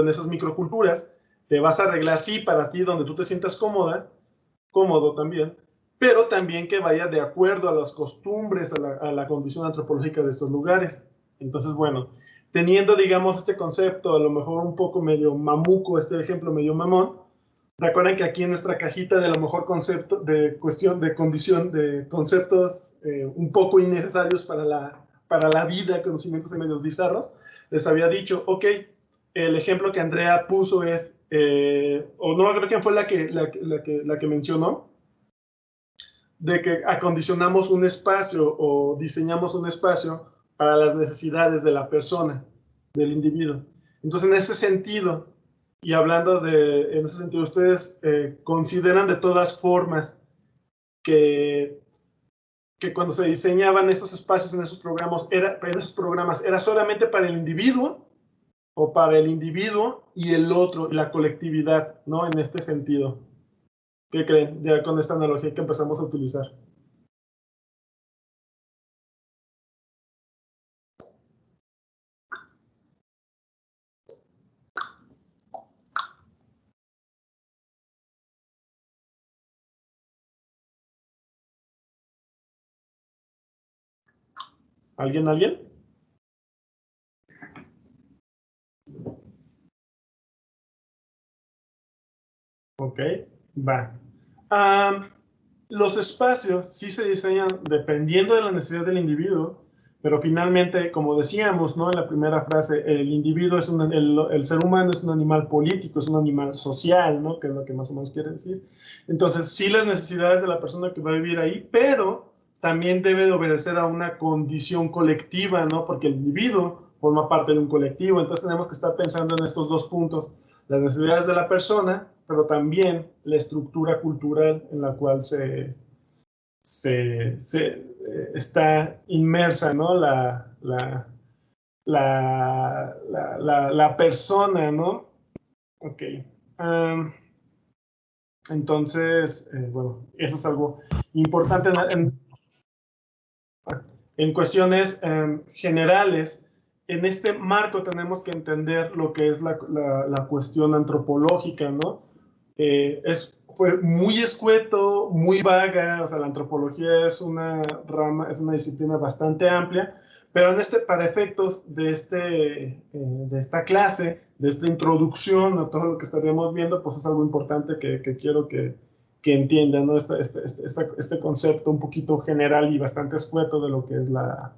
en esas microculturas, te vas a arreglar, sí, para ti, donde tú te sientas cómodo también, pero también que vaya de acuerdo a las costumbres, a la condición antropológica de estos lugares. Entonces, bueno, teniendo, digamos, este concepto, a lo mejor un poco medio mamuco, este ejemplo medio mamón, recuerden que aquí en nuestra cajita de a lo mejor concepto, de cuestión, de condición, de conceptos un poco innecesarios para la vida, conocimientos de medios bizarros, les había dicho, ok, el ejemplo que Andrea puso es, o no creo que fue la que mencionó, de que acondicionamos un espacio o diseñamos un espacio para las necesidades de la persona, del individuo. Entonces, en ese sentido, y hablando en ese sentido, ustedes consideran de todas formas que, que cuando se diseñaban esos espacios en esos programas, ¿era solamente para el individuo o para el individuo y el otro, la colectividad, ¿no? En este sentido. ¿Qué creen? Ya con esta analogía que empezamos a utilizar. ¿Alguien? Ok, va. Am, los espacios sí se diseñan dependiendo de la necesidad del individuo, pero finalmente, como decíamos, ¿no? En la primera frase, el individuo es el ser humano es un animal político, es un animal social, ¿no? Que es lo que más o menos quiere decir. Entonces, sí las necesidades de la persona que va a vivir ahí, pero también debe de obedecer a una condición colectiva, ¿no? Porque el individuo forma parte de un colectivo, entonces tenemos que estar pensando en estos dos puntos, las necesidades de la persona, pero también la estructura cultural en la cual está inmersa, ¿no? La persona, ¿no? Ok. Um, entonces, bueno, eso es algo importante en cuestiones generales. En este marco tenemos que entender lo que es la cuestión antropológica, ¿no? Fue muy escueto, muy vaga, o sea, la antropología es una rama, es una disciplina bastante amplia, pero para efectos de esta clase, de esta introducción a todo lo que estaríamos viendo, pues es algo importante que quiero que entiendan, ¿no? Este concepto un poquito general y bastante escueto de lo que es la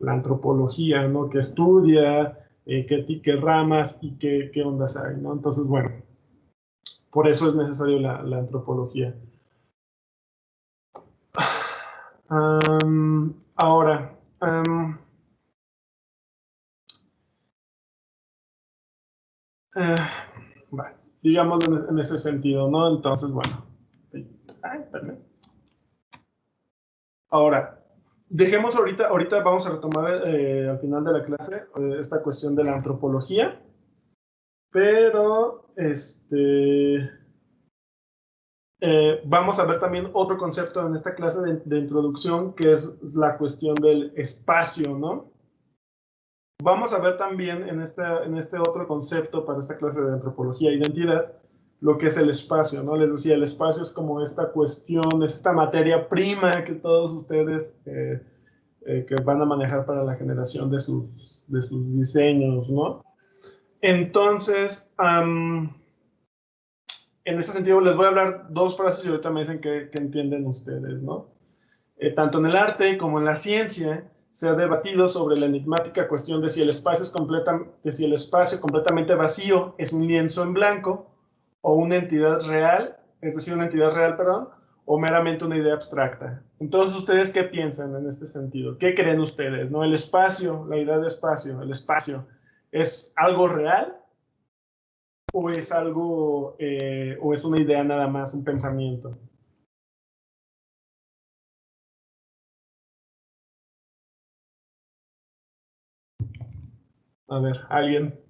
antropología, ¿no? Que estudia, qué ramas y qué ondas hay, ¿no? Entonces, bueno, por eso es necesario la antropología. Ahora, digámoslo en ese sentido, ¿no? Entonces, bueno. Ahora, dejemos ahorita vamos a retomar al final de la clase esta cuestión de la antropología, pero vamos a ver también otro concepto en esta clase de introducción, que es la cuestión del espacio, ¿no? Vamos a ver también en este otro concepto para esta clase de antropología e identidad, lo que es el espacio, ¿no? Les decía, el espacio es como esta cuestión, es esta materia prima que todos ustedes que van a manejar para la generación de sus diseños, ¿no? Entonces, en este sentido les voy a hablar dos frases y ahorita me dicen que entienden ustedes, ¿no? Tanto en el arte como en la ciencia se ha debatido sobre la enigmática cuestión de si el espacio completamente vacío es un lienzo en blanco o una entidad real, es decir, una entidad real, perdón, o meramente una idea abstracta. Entonces, ¿ustedes qué piensan en este sentido? ¿Qué creen ustedes? ¿No? El espacio, la idea de espacio, el espacio, ¿es algo real o es algo, o es una idea nada más, un pensamiento? A ver, ¿alguien?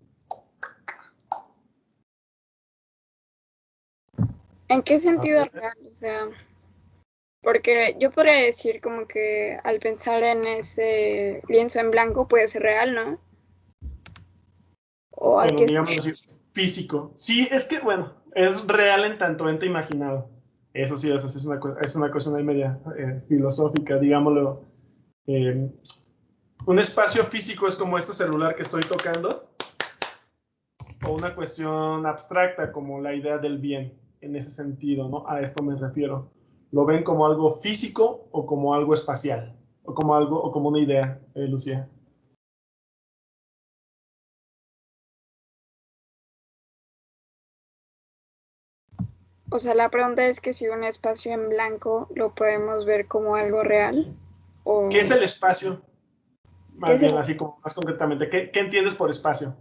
¿En qué sentido real? O sea, porque yo podría decir como que al pensar en ese lienzo en blanco puede ser real, ¿no? O al Bueno, que digamos así, físico. Sí, es que, bueno, es real en tanto ente imaginado. Eso sí, es una cuestión ahí media filosófica, digámoslo. Un espacio físico es como este celular que estoy tocando, o una cuestión abstracta como la idea del bien, en ese sentido, ¿no? A esto me refiero. ¿Lo ven como algo físico o como algo espacial? O como una idea, Lucía. O sea, la pregunta es que si un espacio en blanco lo podemos ver como algo real o ¿Qué es el espacio? ¿qué Más es bien, así como más concretamente. ¿Qué entiendes por espacio?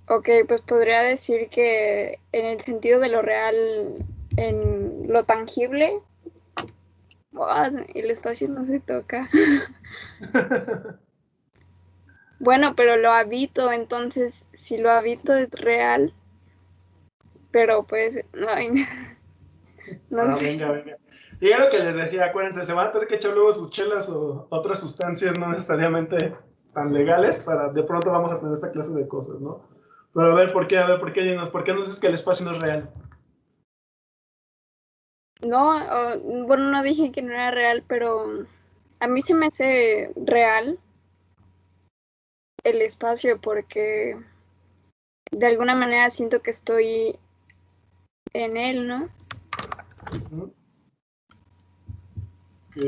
Ok, pues podría decir que en el sentido de lo real, en lo tangible, el espacio no se toca. Bueno, pero lo habito, entonces si lo habito es real, pero pues no sé. Venga. Sí, es lo que les decía, acuérdense, se van a tener que echar luego sus chelas o otras sustancias no necesariamente tan legales para de pronto vamos a tener esta clase de cosas, ¿no? Pero a ver, ¿por qué, Dinos? ¿Por qué nos dices que el espacio no es real? No, bueno, no dije que no era real, pero a mí se me hace real el espacio porque de alguna manera siento que estoy en él, ¿no? Ok.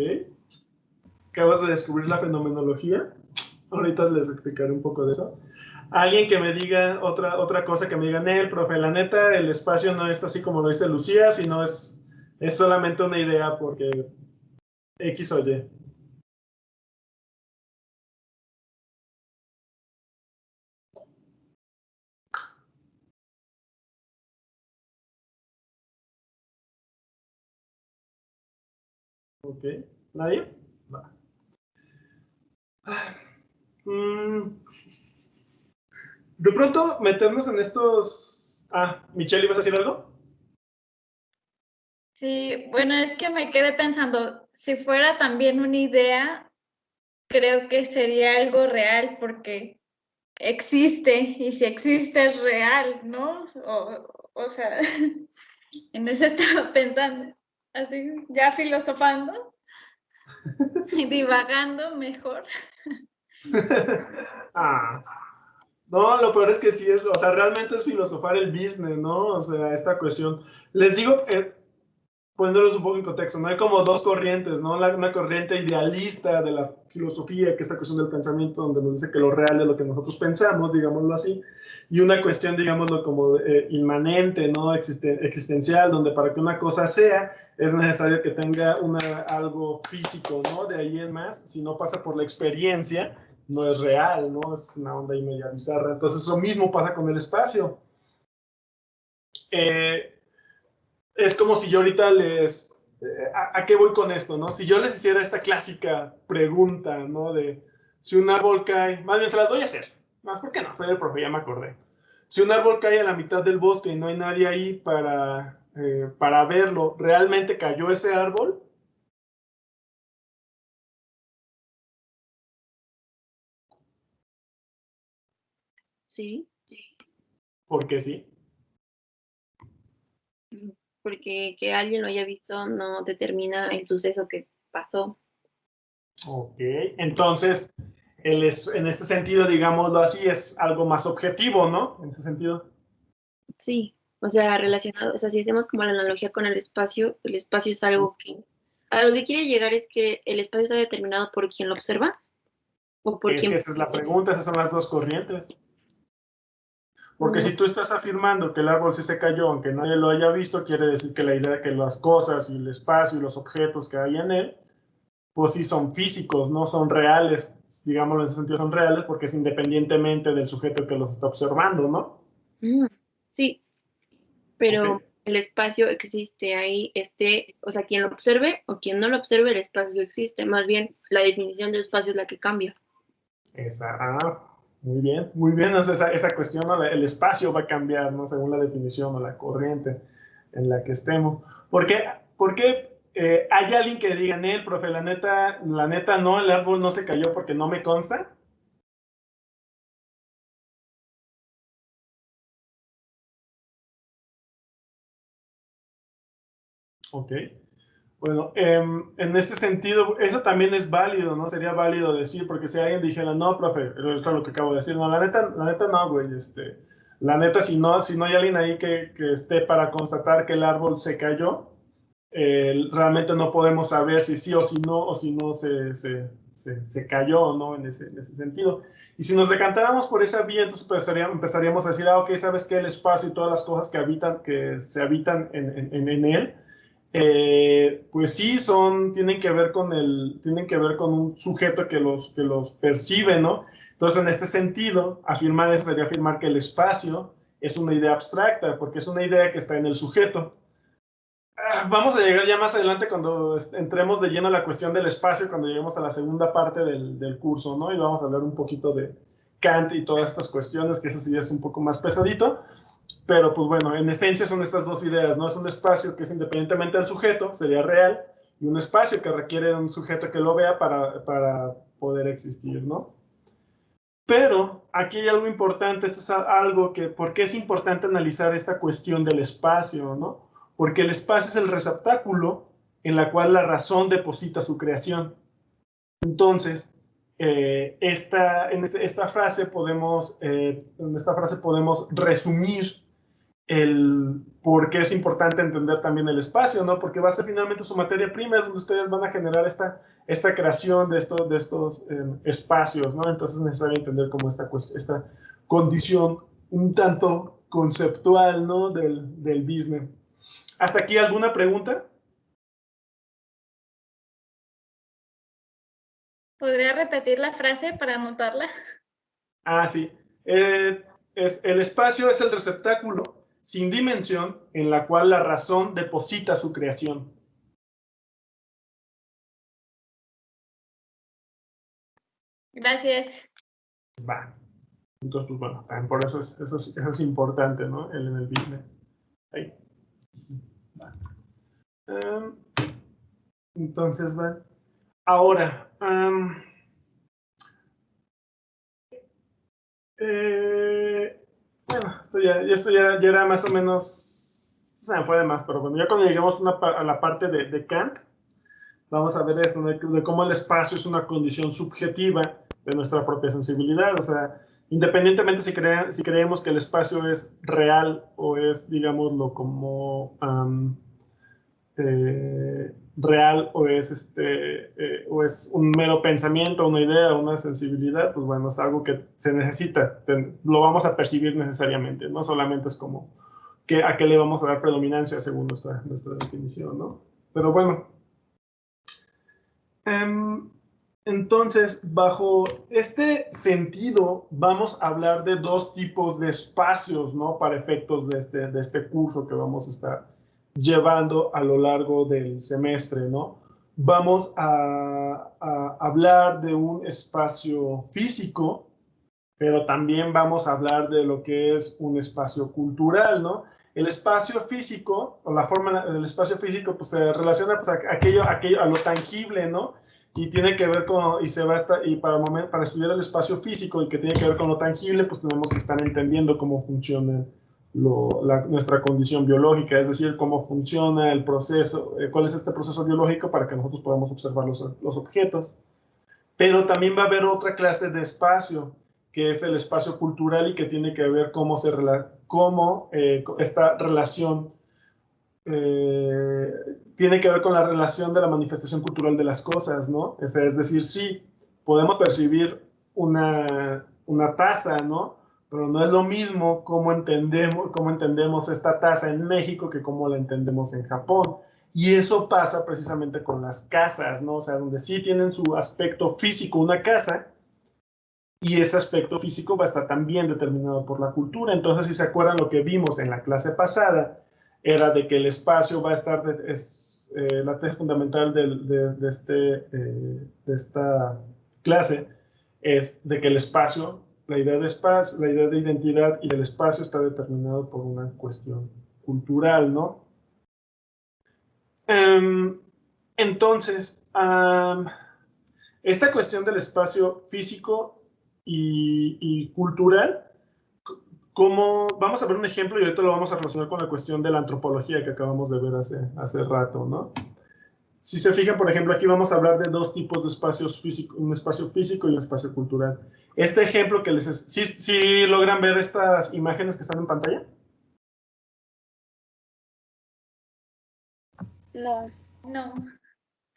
Acabas de descubrir la fenomenología. Ahorita les explicaré un poco de eso. Alguien que me diga otra cosa, que me diga, el profe, la neta, el espacio no es así como lo dice Lucía, sino es solamente una idea porque X o Y. Ok, ¿nadie? Va. De pronto meternos en estos... Michelle, ¿ibas a decir algo? Sí, bueno, es que me quedé pensando, si fuera también una idea, creo que sería algo real porque existe y si existe es real, ¿no? O sea, en eso estaba pensando, así ya filosofando y divagando mejor. No, lo peor es que sí es, o sea, realmente es filosofar el business, ¿no? O sea, esta cuestión. Les digo, poniéndolos un poco en contexto, no hay como dos corrientes, ¿no? Una corriente idealista de la filosofía, que es esta cuestión del pensamiento, donde nos dice que lo real es lo que nosotros pensamos, digámoslo así, y una cuestión, digámoslo, como inmanente, ¿no? Existencial, donde para que una cosa sea, es necesario que tenga algo físico, ¿no? De ahí en más, si no pasa por la experiencia, no es real, ¿no? Es una onda ahí media bizarra. Entonces, eso mismo pasa con el espacio. Es como si yo ahorita les... ¿A qué voy con esto, no? Si yo les hiciera esta clásica pregunta, ¿no? De si un árbol cae... Más bien se las voy a hacer. Más, ¿por qué no? Soy el profe, ya me acordé. Si un árbol cae a la mitad del bosque y no hay nadie ahí para verlo, ¿realmente cayó ese árbol? Sí, Porque sí. porque que alguien lo haya visto no determina el suceso que pasó. Ok, entonces, en este sentido, digámoslo así, es algo más objetivo, ¿no? En ese sentido. Sí, o sea, relacionado, o sea, si hacemos como la analogía con el espacio es algo que, a lo que quiere llegar es que el espacio está determinado por quien lo observa o por Es que quien... esa es la pregunta, esas son las dos corrientes. Porque No, si tú estás afirmando que el árbol sí se cayó, aunque nadie lo haya visto, quiere decir que la idea de que las cosas y el espacio y los objetos que hay en él, pues sí son físicos, no son reales, digámoslo en ese sentido, son reales porque es independientemente del sujeto que los está observando, ¿no? sí, Ok, pero el espacio existe ahí, o sea, quien lo observe o quien no lo observe, el espacio existe. Más bien, la definición de espacio es la que cambia. muy bien, o sea, esa cuestión, ¿no? El espacio va a cambiar, ¿no? Según la definición o la corriente en la que estemos. ¿Por qué hay alguien que diga, profe, la neta no, el árbol no se cayó porque no me consta? Ok. Bueno, en este sentido, eso también es válido, ¿no? Sería válido decir, porque si alguien dijera, no, profe, esto es lo que acabo de decir, no, la neta no, güey, la neta, si no hay alguien ahí que esté para constatar que el árbol se cayó, realmente no podemos saber si sí o si no se cayó o no en ese sentido. Y si nos decantáramos por esa vía, entonces empezaríamos a decir, ok, ¿sabes qué? El espacio y todas las cosas que se habitan en él, pues sí, tienen que ver con un sujeto que los percibe, ¿no? Entonces, en este sentido, afirmar eso sería afirmar que el espacio es una idea abstracta, porque es una idea que está en el sujeto. Vamos a llegar ya más adelante cuando entremos de lleno a la cuestión del espacio, cuando lleguemos a la segunda parte del curso, ¿no? Y vamos a hablar un poquito de Kant y todas estas cuestiones, que eso sí es un poco más pesadito. Pero pues bueno, en esencia son estas dos ideas, ¿no? Es un espacio que es independientemente del sujeto, sería real, y un espacio que requiere un sujeto que lo vea para poder existir, ¿no? Pero aquí hay algo importante, esto es algo que, ¿por qué es importante analizar esta cuestión del espacio, ¿no? Porque el espacio es el receptáculo en la cual la razón deposita su creación. Entonces, en esta frase podemos resumir el por qué es importante entender también el espacio, ¿no? Porque va a ser finalmente su materia prima, es donde ustedes van a generar esta creación de estos espacios, ¿no? Entonces es necesario entender como esta condición un tanto conceptual, ¿no? Del business. ¿Hasta aquí alguna pregunta? ¿Podría repetir la frase para anotarla? Ah, sí. El espacio es el receptáculo sin dimensión en la cual la razón deposita su creación. Gracias. Va. Entonces, pues bueno, también por eso eso es importante, ¿no? En el business. Ahí. Va. Entonces, va. Ahora, bueno, esto ya era más o menos, esto se me fue de más, pero bueno, ya cuando lleguemos a la parte de Kant, vamos a ver esto, de cómo el espacio es una condición subjetiva de nuestra propia sensibilidad, o sea, independientemente si creemos que el espacio es real o es, digámoslo, como real o es un mero pensamiento, una idea, una sensibilidad, pues bueno, es algo que se necesita, lo vamos a percibir necesariamente, no solamente es como a qué le vamos a dar predominancia según nuestra definición, ¿no? Pero bueno, entonces, bajo este sentido, vamos a hablar de dos tipos de espacios, ¿no? Para efectos de este curso que vamos a estar llevando a lo largo del semestre, ¿no? Vamos a hablar de un espacio físico, pero también vamos a hablar de lo que es un espacio cultural, ¿no? El espacio físico, o la forma del espacio físico, pues se relaciona pues, a lo tangible, ¿no? Y tiene que ver con, y para estudiar el espacio físico y que tiene que ver con lo tangible, pues tenemos que estar entendiendo cómo funciona nuestra condición biológica, es decir, cómo funciona el proceso, cuál es este proceso biológico para que nosotros podamos observar los objetos. Pero también va a haber otra clase de espacio, que es el espacio cultural y que tiene que ver cómo esta relación tiene que ver con la relación de la manifestación cultural de las cosas, ¿no? Es decir, sí, podemos percibir una taza, ¿no? Pero no es lo mismo cómo entendemos esta taza en México que cómo la entendemos en Japón. Y eso pasa precisamente con las casas, ¿no? O sea, donde sí tienen su aspecto físico una casa, y ese aspecto físico va a estar también determinado por la cultura. Entonces, si se acuerdan lo que vimos en la clase pasada, era de que el espacio va a estar, la tesis fundamental de esta clase es de que el espacio, la idea de identidad y del espacio está determinado por una cuestión cultural, ¿no? Entonces, esta cuestión del espacio físico y cultural, vamos a ver un ejemplo y ahorita lo vamos a relacionar con la cuestión de la antropología que acabamos de ver hace rato, ¿no? Si se fijan, por ejemplo, aquí vamos a hablar de dos tipos de espacios físicos, un espacio físico y un espacio cultural. Este ejemplo que ¿sí logran ver estas imágenes que están en pantalla? No. No.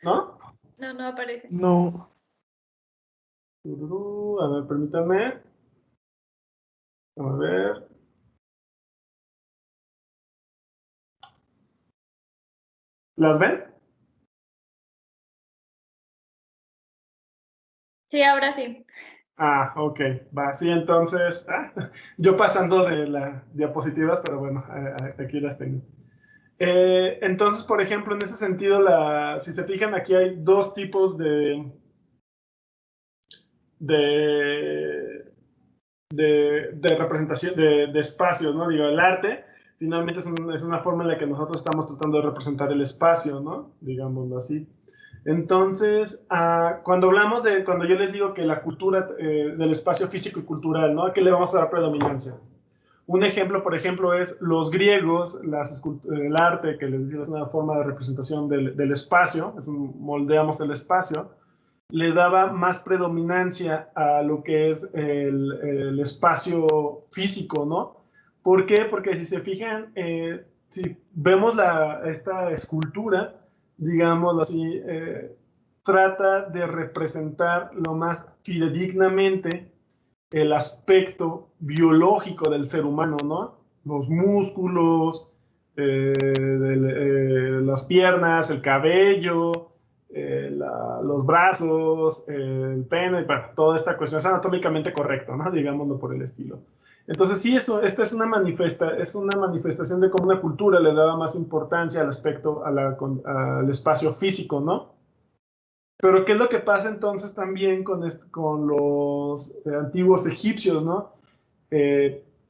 ¿No? No, no aparece. No. A ver, permítanme. A ver. ¿Las ven? Sí, ahora sí. Ah, ok, va, sí, entonces, yo pasando de las diapositivas, pero bueno, aquí las tengo. Entonces, por ejemplo, en ese sentido, si se fijan, aquí hay dos tipos de representación, de espacios, ¿no? Digo, el arte finalmente es una forma en la que nosotros estamos tratando de representar el espacio, ¿no? Digámoslo así. Entonces, cuando yo les digo que la cultura del espacio físico y cultural, ¿no? ¿A qué le vamos a dar predominancia? Un ejemplo, por ejemplo, es los griegos, el arte, que les digo es una forma de representación del espacio, moldeamos el espacio. le daba más predominancia a lo que es el espacio físico, ¿no? ¿Por qué? Porque si se fijan, si vemos esta escultura, digámoslo así, trata de representar lo más fidedignamente el aspecto biológico del ser humano, ¿no? Los músculos, las piernas, el cabello, los brazos, el pene, bueno, toda esta cuestión es anatómicamente correcto, ¿no? Digámoslo por el estilo. Entonces sí, esta es una manifestación de cómo una cultura le daba más importancia al aspecto, al espacio físico, ¿no? Pero ¿qué es lo que pasa entonces también con los antiguos egipcios, ¿no?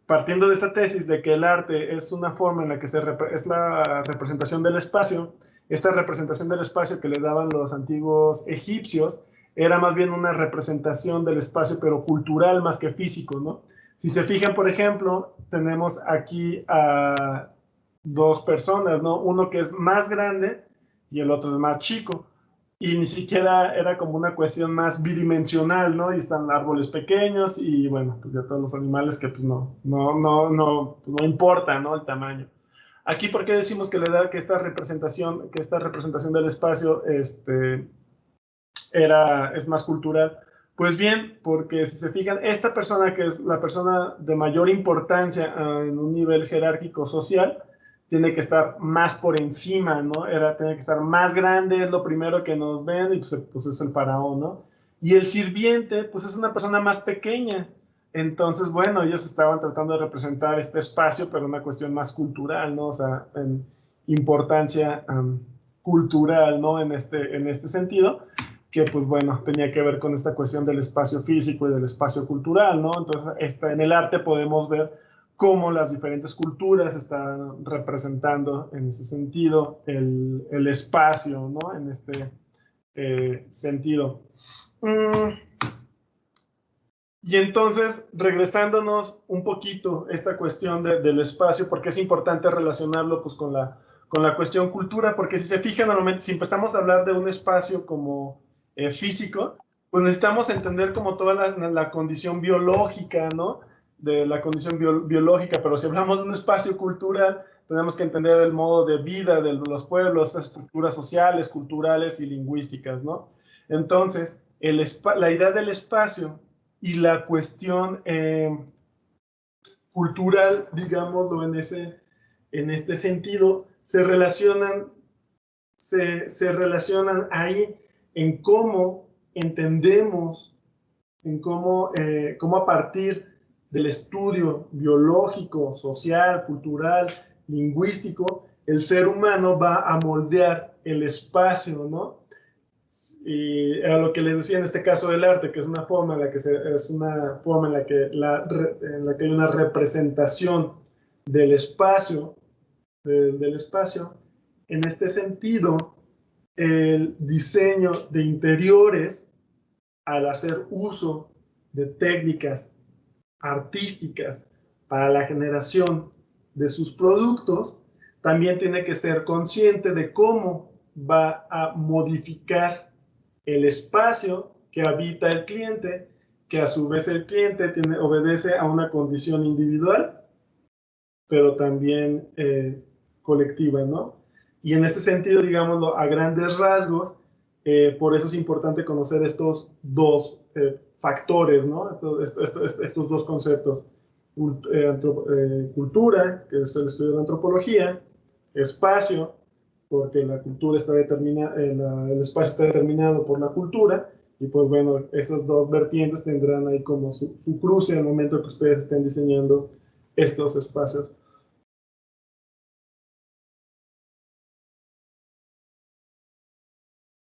Partiendo de esta tesis de que el arte es una forma en la que es la representación del espacio, esta representación del espacio que le daban los antiguos egipcios era más bien una representación del espacio, pero cultural más que físico, ¿no? Si se fijan, por ejemplo, tenemos aquí a dos personas, ¿no? Uno que es más grande y el otro es más chico. Y ni siquiera era como una cuestión más bidimensional, ¿no? Y están árboles pequeños y, bueno, pues ya todos los animales que pues no importa, ¿no? El tamaño. Aquí, ¿por qué decimos que esta representación del espacio es más cultural? Pues bien, porque si se fijan, esta persona que es la persona de mayor importancia en un nivel jerárquico social, tiene que estar más por encima, ¿no? Tiene que estar más grande, es lo primero que nos ven, y pues es el faraón, ¿no? Y el sirviente, pues es una persona más pequeña. Entonces, bueno, ellos estaban tratando de representar este espacio, pero una cuestión más cultural, ¿no? O sea, en importancia cultural, ¿no? En este sentido, que pues bueno, tenía que ver con esta cuestión del espacio físico y del espacio cultural, ¿no? Entonces, en el arte podemos ver cómo las diferentes culturas están representando en ese sentido el espacio, ¿no? En este sentido. Y entonces, regresándonos un poquito a esta cuestión del espacio, porque es importante relacionarlo pues, con la cuestión cultura, porque si se fijan, normalmente, si empezamos a hablar de un espacio como físico, pues necesitamos entender como toda la condición biológica, ¿no? De la condición biológica, pero si hablamos de un espacio cultural, tenemos que entender el modo de vida de los pueblos, las estructuras sociales, culturales y lingüísticas, ¿no? Entonces, la idea del espacio y la cuestión cultural, digámoslo en este sentido, se relacionan ahí en cómo entendemos, en cómo a partir del estudio biológico, social, cultural, lingüístico, el ser humano va a moldear el espacio, ¿no? Y a lo que les decía en este caso del arte, que es una forma en la que hay una representación del espacio, en este sentido, el diseño de interiores, al hacer uso de técnicas artísticas para la generación de sus productos, también tiene que ser consciente de cómo va a modificar el espacio que habita el cliente, que a su vez el cliente obedece a una condición individual, pero también colectiva, ¿no? Y en ese sentido, digámoslo, a grandes rasgos, por eso es importante conocer estos dos factores, ¿no? Estos dos conceptos. Cultura, que es el estudio de la antropología, espacio, porque la cultura está determinada, el espacio está determinado por la cultura, y pues bueno, esas dos vertientes tendrán ahí como su cruce al momento que ustedes estén diseñando estos espacios.